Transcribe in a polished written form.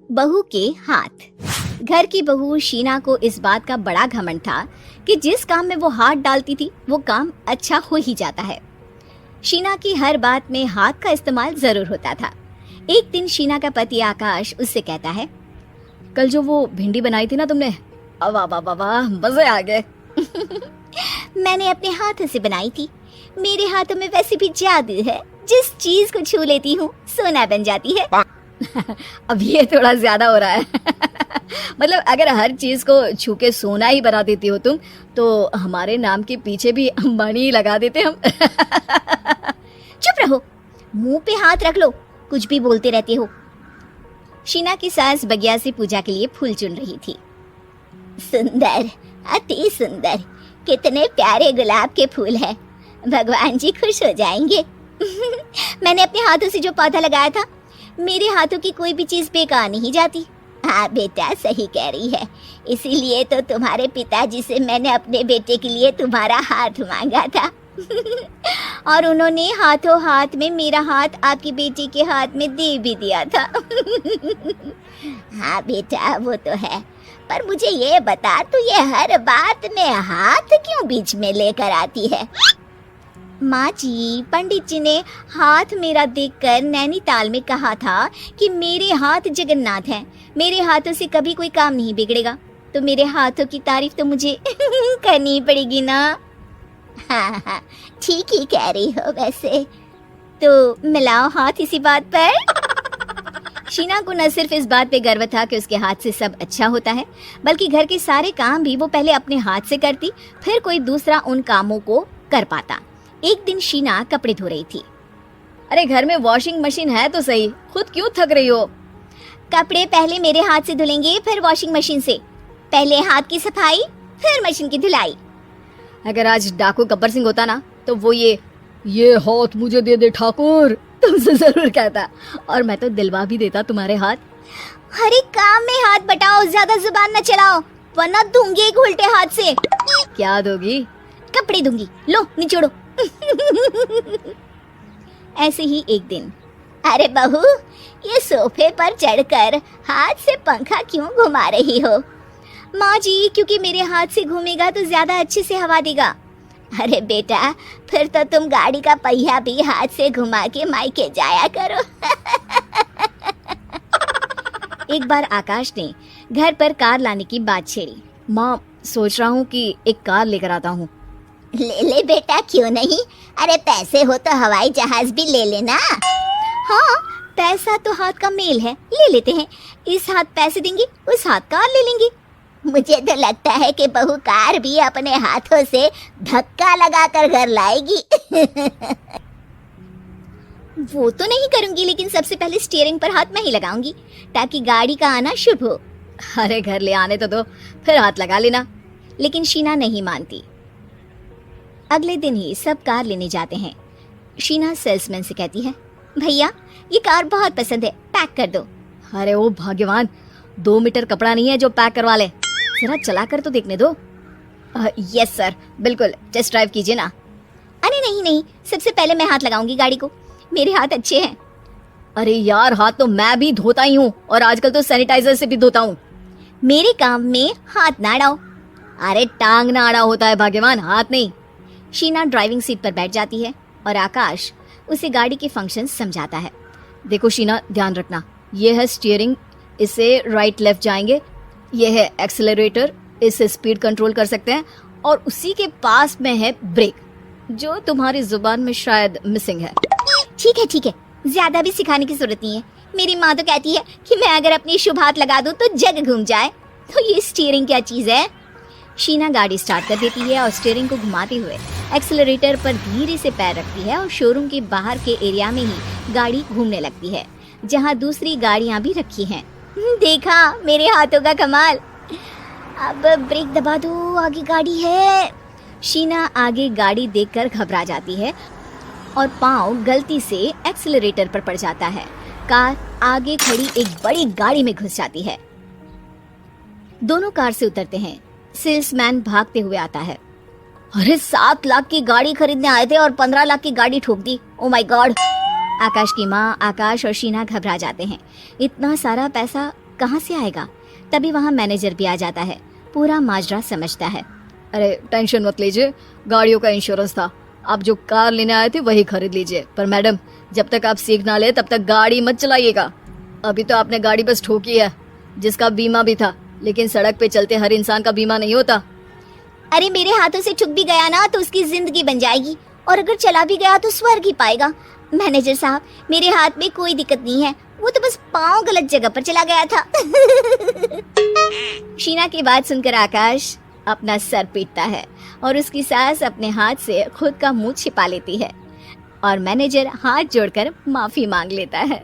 बहू के हाथ। घर की बहू शीना को इस बात का बड़ा घमंड था कि जिस काम में वो हाथ डालती थी वो काम अच्छा हो ही जाता है। शीना की हर बात में हाथ का इस्तेमाल जरूर होता था। एक दिन शीना का पति आकाश उससे कहता है, कल जो वो भिंडी बनाई थी ना तुमने, वाह वाह वाह वाह, मजे आ गए। मैंने अपने हाथों से बनाई थी। मेरे हाथों में वैसे भी जादू है, जिस चीज को छू लेती हूँ सोना बन जाती है। अब ये थोड़ा ज्यादा हो रहा है। मतलब अगर हर चीज को छू के सोना ही बना देती हो तुम, तो हमारे नाम के पीछे भी अंबानी ही लगा देते हम। चुप रहो, मुंह पे हाथ रख लो, कुछ भी बोलते रहते हो। शीना की सास बगिया से पूजा के लिए फूल चुन रही थी। सुंदर, अति सुंदर, कितने प्यारे गुलाब के फूल हैं। भगवान जी खुश हो जाएंगे। मैंने अपने हाथों से जो पौधा लगाया था, मेरे हाथों की कोई भी चीज बेकार नहीं जाती। हाँ बेटा, सही कह रही है। इसीलिए तो तुम्हारे पिताजी से मैंने अपने बेटे के लिए तुम्हारा हाथ मांगा था। और उन्होंने हाथों हाथ में मेरा हाथ आपकी बेटी के हाथ में दे भी दिया था। हाँ बेटा, वो तो है, पर मुझे ये बता, तू ये हर बात में हाथ क्यों बीच में लेकर आती है? माँ जी, पंडित जी ने हाथ मेरा देखकर नैनीताल में कहा था कि मेरे हाथ जगन्नाथ हैं। मेरे हाथों से कभी कोई काम नहीं बिगड़ेगा, तो मेरे हाथों की तारीफ तो मुझे करनी पड़ेगी ना। हाँ हाँ, ठीक ही कह रही हो वैसे। तो मिलाओ हाथ इसी बात पर। शीना को न सिर्फ इस बात पे गर्व था कि उसके हाथ से सब अच्छा होता है, बल्कि घर के सारे काम भी वो पहले अपने हाथ से करती, फिर कोई दूसरा उन कामों को कर पाता। एक दिन शीना कपड़े धो रही थी। अरे घर में वॉशिंग मशीन है तो सही, खुद क्यों थक रही हो? कपड़े पहले मेरे हाथ से धुलेंगे, फिर वॉशिंग मशीन से। पहले हाथ की सफाई, फिर मशीन की धुलाई। अगर आज डाकू गब्बर सिंह होता ना, तो वो ये हाथ मुझे दे दे ठाकुर, तुमसे जरूर कहता, और मैं तो दिलवा भी देता तुम्हारे हाथ। हर एक काम में हाथ बटाओ, ज्यादा जुबान न चलाओ, वरना दूंगी एक उल्टे हाथ से। क्या दोगी? कपड़े दूंगी, लो निचोड़ो। ऐसे ही एक दिन, अरे बहू, ये सोफे पर चढ़कर हाथ से पंखा क्यों घुमा रही हो? माँ जी, क्योंकि मेरे हाथ से घूमेगा तो ज्यादा अच्छे से हवा देगा। अरे बेटा, फिर तो तुम गाड़ी का पहिया भी हाथ से घुमा के मायके जाया करो। एक बार आकाश ने घर पर कार लाने की बात छेड़ी। माँ, सोच रहा हूँ कि एक कार लेकर आता हूँ। ले ले बेटा, क्यों नहीं? अरे पैसे हो तो हवाई जहाज भी ले लेना। हाँ, पैसा तो हाथ का मेल है, ले लेते हैं। इस हाथ पैसे देंगे, उस हाथ कार ले लेंगे। मुझे तो लगता है कि बहू कार भी अपने हाथों से धक्का लगाकर घर लाएगी। वो तो नहीं करूंगी, लेकिन सबसे पहले स्टीयरिंग पर हाथ मैं ही लगाऊंगी, ताकि गाड़ी का आना शुभ हो। अरे घर ले आने तो दो, फिर हाथ लगा लेना। लेकिन शीना नहीं मानती। अगले दिन ही सब कार लेने जाते हैं। शीना सेल्समैन से कहती है, भैया ये कार बहुत पसंद है, पैक कर दो। अरे ओ भाग्यवान, 2 मीटर कपड़ा नहीं है जो पैक करवा ले, जरा चला कर तो देखने दो। यस सर, बिल्कुल, टेस्ट ड्राइव कीजिए ना। अरे नहीं नहीं, सबसे पहले मैं हाथ लगाऊंगी गाड़ी को, मेरे हाथ अच्छे हैं। अरे यार, हाथ तो मैं भी धोता ही हूँ, और आजकल तो सैनिटाइजर से भी धोता हूँ। मेरे काम में हाथ ना अड़ाओ। अरे टांग ना अड़ा होता है भाग्यवान, हाथ नहीं। शीना ड्राइविंग सीट पर बैठ जाती है और आकाश उसे गाड़ी के फंक्शन समझाता है। देखो शीना, ध्यान रखना, ये है स्टीयरिंग, इसे राइट लेफ्ट जाएंगे। ये है एक्सेलरेटर, इससे स्पीड कंट्रोल कर सकते हैं, और उसी के पास में है ब्रेक, जो तुम्हारी जुबान में शायद मिसिंग है। ठीक है, ज्यादा भी सिखाने की जरूरत नहीं है। मेरी माँ तो कहती है कि मैं अगर अपनी शुभ हाथ लगा दूं तो जग घूम जाए, तो ये स्टीयरिंग क्या चीज है? शीना गाड़ी स्टार्ट कर देती है और स्टीयरिंग को घुमाते हुए एक्सेलरेटर पर धीरे से पैर रखती है, और शोरूम के बाहर के एरिया में ही गाड़ी घूमने लगती है, जहाँ दूसरी गाड़ियाँ भी रखी हैं। देखा मेरे हाथों का कमाल। अब ब्रेक दबा दो, आगे गाड़ी है। शीना आगे गाड़ी देखकर घबरा जाती है और पाँव गलती से एक्सेलरेटर पर पड़ जाता है। कार आगे खड़ी एक बड़ी गाड़ी में घुस जाती है। दोनों कार से उतरते हैं। सेल्समैन भागते हुए आता है। अरे 7 लाख की गाड़ी खरीदने आए थे और 15 लाख की गाड़ी ठोक दी, ओ माय गॉड। आकाश की माँ, आकाश और शीना घबरा जाते हैं। इतना सारा पैसा कहाँ से आएगा? तभी वहाँ मैनेजर भी आ जाता है, पूरा माजरा समझता है। अरे टेंशन मत लीजिए, गाड़ियों का इंश्योरेंस था, आप जो कार लेने आए थे वही खरीद लीजिए। पर मैडम, जब तक आप सीख ना ले तब तक गाड़ी मत चलाइएगा। अभी तो आपने गाड़ी बस ठोकी है, जिसका बीमा भी था, लेकिन सड़क पे चलते हर इंसान का बीमा नहीं होता। अरे मेरे हाथों से ठुक भी गया ना तो उसकी जिंदगी बन जाएगी, और अगर चला भी गया तो स्वर्ग ही पाएगा। मैनेजर साहब, मेरे हाथ में कोई दिक्कत नहीं है, वो तो बस पाँव गलत जगह पर चला गया था। शीना की बात सुनकर आकाश अपना सर पीटता है और उसकी सास अपने हाथ से खुद का मुंह छिपा लेती है और मैनेजर हाथ जोड़कर माफी मांग लेता है।